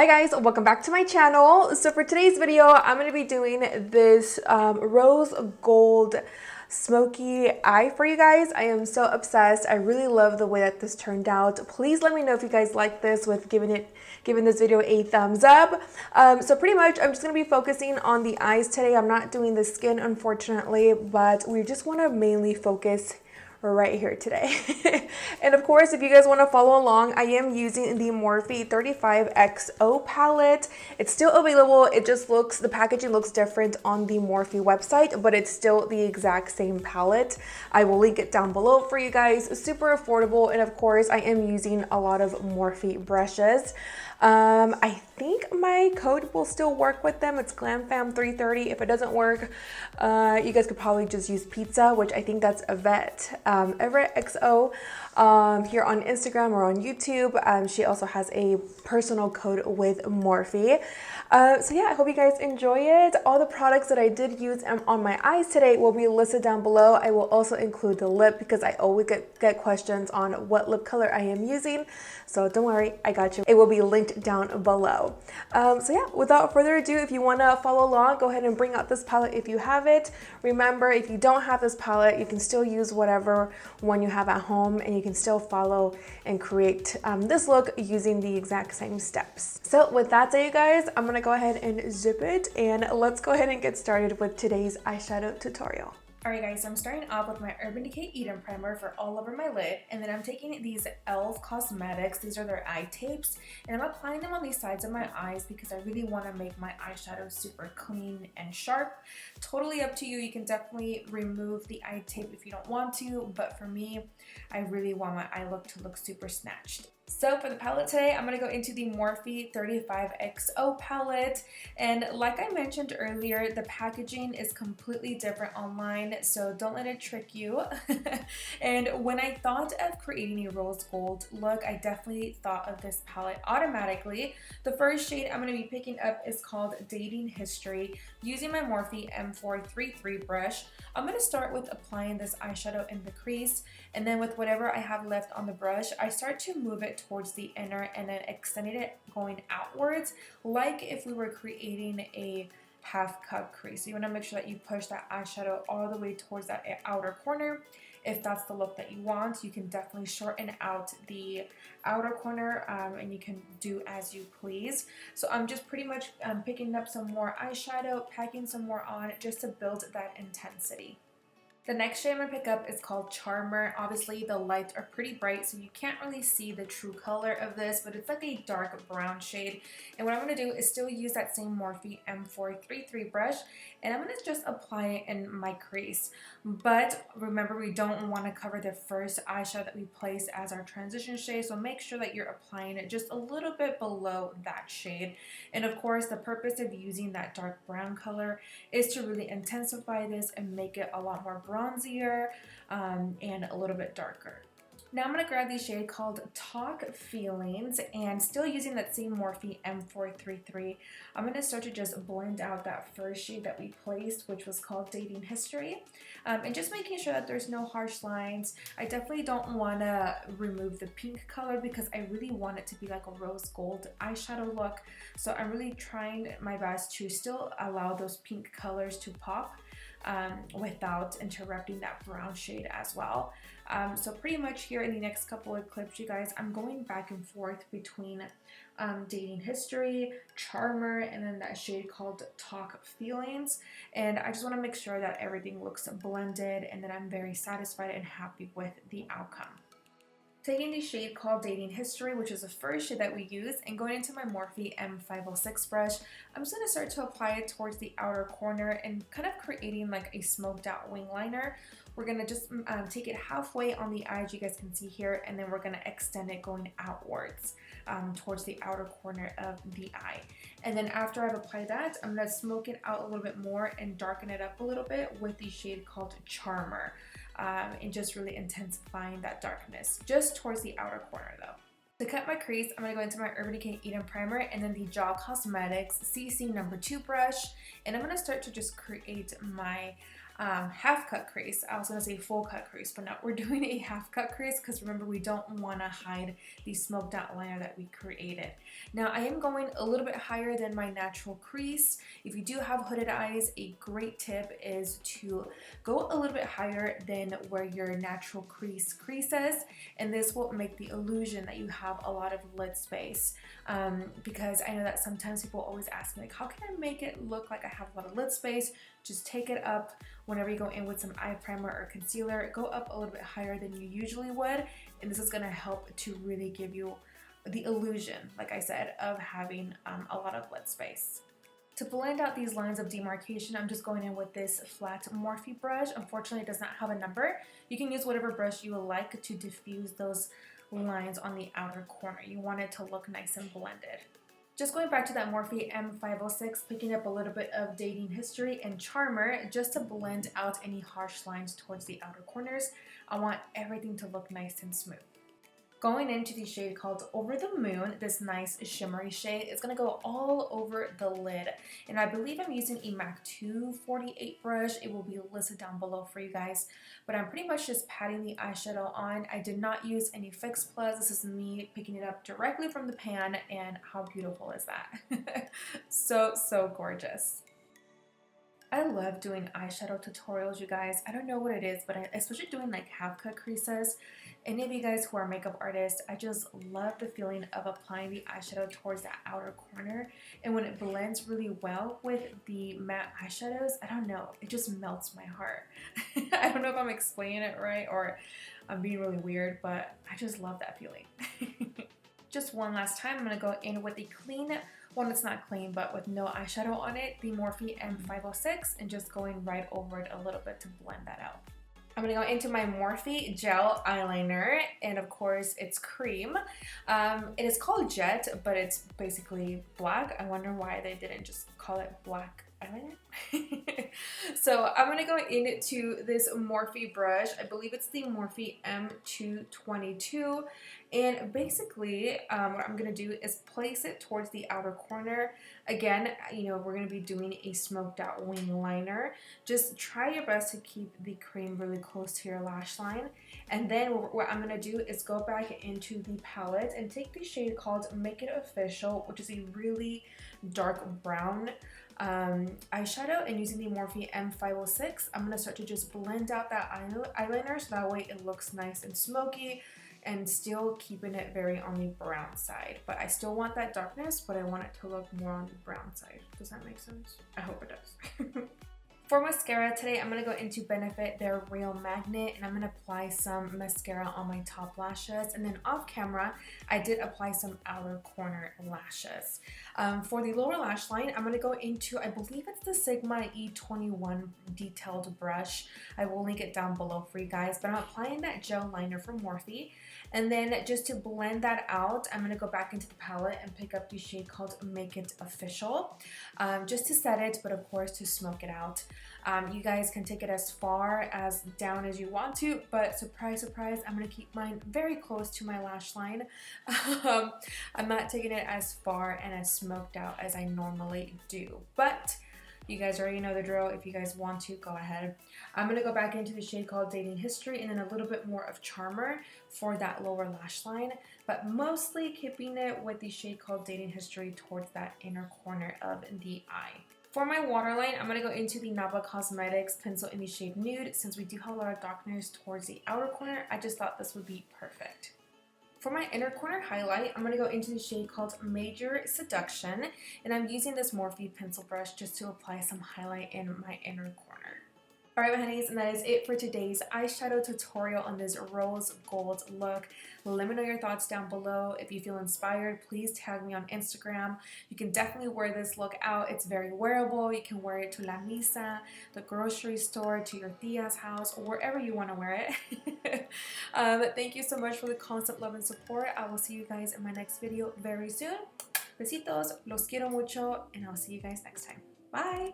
Hi guys, welcome back to my channel. So for today's video, I'm going to be doing this rose gold smoky eye for you guys. I am so obsessed. I really love the way that this turned out. Please let me know if you guys like this with giving this video a thumbs up. So pretty much I'm just going to be focusing on the eyes today. I'm not doing the skin unfortunately, but we just want to mainly focus right here today. And of course, if you guys want to follow along, I am using the Morphe 35Xo palette. It's still available. It just looks, the packaging looks different on the Morphe website, but it's still the exact same palette. I will link it down below for you guys. Super affordable. And of course, I am using a lot of Morphe brushes. I think my code will still work with them. It's GlamFam330. If it doesn't work, you guys could probably just use pizza, which I think that's Yvette, Everett XO, here on Instagram or on YouTube. She also has a personal code with Morphe. So yeah, I hope you guys enjoy it. All the products that I did use on my eyes today will be listed down below. I will also include the lip because I always get questions on what lip color I am using. So don't worry, I got you. It will be linked down below. So yeah, without further ado, if you want to follow along, go ahead and bring out this palette if you have it. Remember, if you don't have this palette, you can still use whatever one you have at home and you can still follow and create this look using the exact same steps. So with that said, you guys, I'm gonna go ahead and zip it and let's go ahead and get started with today's eyeshadow tutorial. Alright guys, so I'm starting off with my Urban Decay Eden Primer for all over my lid, and then I'm taking these e.l.f. Cosmetics, these are their eye tapes, and I'm applying them on the sides of my eyes because I really want to make my eyeshadow super clean and sharp. Totally up to you, you can definitely remove the eye tape if you don't want to, but for me, I really want my eye look to look super snatched. So for the palette today, I'm going to go into the Morphe 35Xo palette, and like I mentioned earlier, the packaging is completely different online, so don't let it trick you. And when I thought of creating a rose gold look, I definitely thought of this palette automatically. The first shade I'm going to be picking up is called Dating History, using my Morphe M433 brush. I'm going to start with applying this eyeshadow in the crease, and then with whatever I have left on the brush, I start to move it towards the inner and then extending it going outwards, like if we were creating a half cup crease. So you want to make sure that you push that eyeshadow all the way towards that outer corner. If that's the look that you want, you can definitely shorten out the outer corner and you can do as you please. So I'm just pretty much picking up some more eyeshadow, packing some more on just to build that intensity. The next shade I'm going to pick up is called Charmer. Obviously the lights are pretty bright so you can't really see the true color of this, but it's like a dark brown shade. And what I'm going to do is still use that same Morphe M433 brush, and I'm going to just apply it in my crease. But remember, we don't want to cover the first eyeshadow that we place as our transition shade, so make sure that you're applying it just a little bit below that shade. And of course, the purpose of using that dark brown color is to really intensify this and make it a lot more bronzier and a little bit darker. Now I'm going to grab the shade called Talk Feelings, and still using that same Morphe M433, I'm going to start to just blend out that first shade that we placed, which was called Dating History, and just making sure that there's no harsh lines. I definitely don't want to remove the pink color because I really want it to be like a rose gold eyeshadow look, so I'm really trying my best to still allow those pink colors to pop without interrupting that brown shade as well. So pretty much here in the next couple of clips, you guys, I'm going back and forth between Dating History, Charmer, and then that shade called Talk Feelings. And I just want to make sure that everything looks blended and that I'm very satisfied and happy with the outcome. Taking the shade called Dating History, which is the first shade that we use, and going into my Morphe M506 brush, I'm just going to start to apply it towards the outer corner and kind of creating like a smoked out wing liner. We're going to just take it halfway on the eye, as you guys can see here, and then we're going to extend it going outwards towards the outer corner of the eye. And then after I've applied that, I'm going to smoke it out a little bit more and darken it up a little bit with the shade called Charmer. And just really intensifying that darkness just towards the outer corner though. To cut my crease, I'm going to go into my Urban Decay Eden Primer and then the Jaw Cosmetics CC No. 2 brush, and I'm going to start to just create my half cut crease. I was going to say full cut crease, but no, we're doing a half cut crease because remember, we don't want to hide the smoked out liner that we created. Now I am going a little bit higher than my natural crease. If you do have hooded eyes, a great tip is to go a little bit higher than where your natural crease is, and this will make the illusion that you have a lot of lid space. Because I know that sometimes people always ask me, like, how can I make it look like I have a lot of lid space? Just take it up whenever you go in with some eye primer or concealer. Go up a little bit higher than you usually would, and this is going to help to really give you the illusion, like I said, of having a lot of lid space. To blend out these lines of demarcation, I'm just going in with this flat Morphe brush. Unfortunately, it does not have a number. You can use whatever brush you would like to diffuse those lines on the outer corner. You want it to look nice and blended. Just going back to that Morphe M506, picking up a little bit of Dating History and Charmer just to blend out any harsh lines towards the outer corners. I want everything to look nice and smooth. Going into the shade called Over the Moon, this nice shimmery shade, it's going to go all over the lid. And I believe I'm using a MAC 248 brush. It will be listed down below for you guys. But I'm pretty much just patting the eyeshadow on. I did not use any Fix Plus. This is me picking it up directly from the pan. And how beautiful is that? So gorgeous. I love doing eyeshadow tutorials, you guys. I don't know what it is, but especially doing like half cut creases. Any of you guys who are makeup artists, I just love the feeling of applying the eyeshadow towards that outer corner. And when it blends really well with the matte eyeshadows, I don't know, it just melts my heart. I don't know if I'm explaining it right or I'm being really weird, but I just love that feeling. Just one last time, I'm going to go in with the clean, well, it's not clean, but with no eyeshadow on it, the Morphe M506, and just going right over it a little bit to blend that out. I'm going to go into my Morphe gel eyeliner, and of course it's cream. It is called Jet, but it's basically black. I wonder why they didn't just call it black eyeliner. So I'm going to go into this Morphe brush. I believe it's the Morphe M222. And basically what I'm going to do is place it towards the outer corner. Again, you know, we're going to be doing a smoked out wing liner. Just try your best to keep the cream really close to your lash line. And then what I'm going to do is go back into the palette and take the shade called Make It Official, which is a really dark brown eyeshadow, and using the Morphe M506, I'm going to start to just blend out that eyeliner so that way it looks nice and smoky and still keeping it very on the brown side. But I still want that darkness, but I want it to look more on the brown side. Does that make sense? I hope it does. For mascara today, I'm going to go into Benefit their Real Magnet, and I'm going to apply some mascara on my top lashes. And then off camera, I did apply some outer corner lashes. For the lower lash line, I'm going to go into, I believe it's the Sigma E21 detailed brush. I will link it down below for you guys, but I'm applying that gel liner from Morphe. And then just to blend that out, I'm going to go back into the palette and pick up the shade called Make It Official, just to set it, but of course to smoke it out. You guys can take it as far as down as you want to, but surprise, surprise, I'm going to keep mine very close to my lash line. I'm not taking it as far and as smoked out as I normally do, but you guys already know the drill. If you guys want to, go ahead. I'm going to go back into the shade called Dating History and then a little bit more of Charmer for that lower lash line, but mostly keeping it with the shade called Dating History towards that inner corner of the eye. For my waterline, I'm going to go into the Nabla Cosmetics pencil in the shade Nude. Since we do have a lot of darkness towards the outer corner, I just thought this would be perfect. For my inner corner highlight, I'm going to go into the shade called Major Seduction, and I'm using this Morphe pencil brush just to apply some highlight in my inner corner. Alright, my honeys, and that is it for today's eyeshadow tutorial on this rose gold look. Let me know your thoughts down below. If you feel inspired, please tag me on Instagram. You can definitely wear this look out. It's very wearable. You can wear it to la misa, the grocery store, to your tia's house, or wherever you want to wear it. Thank you so much for the constant love and support. I will see you guys in my next video very soon. Besitos, los quiero mucho, and I'll see you guys next time. Bye!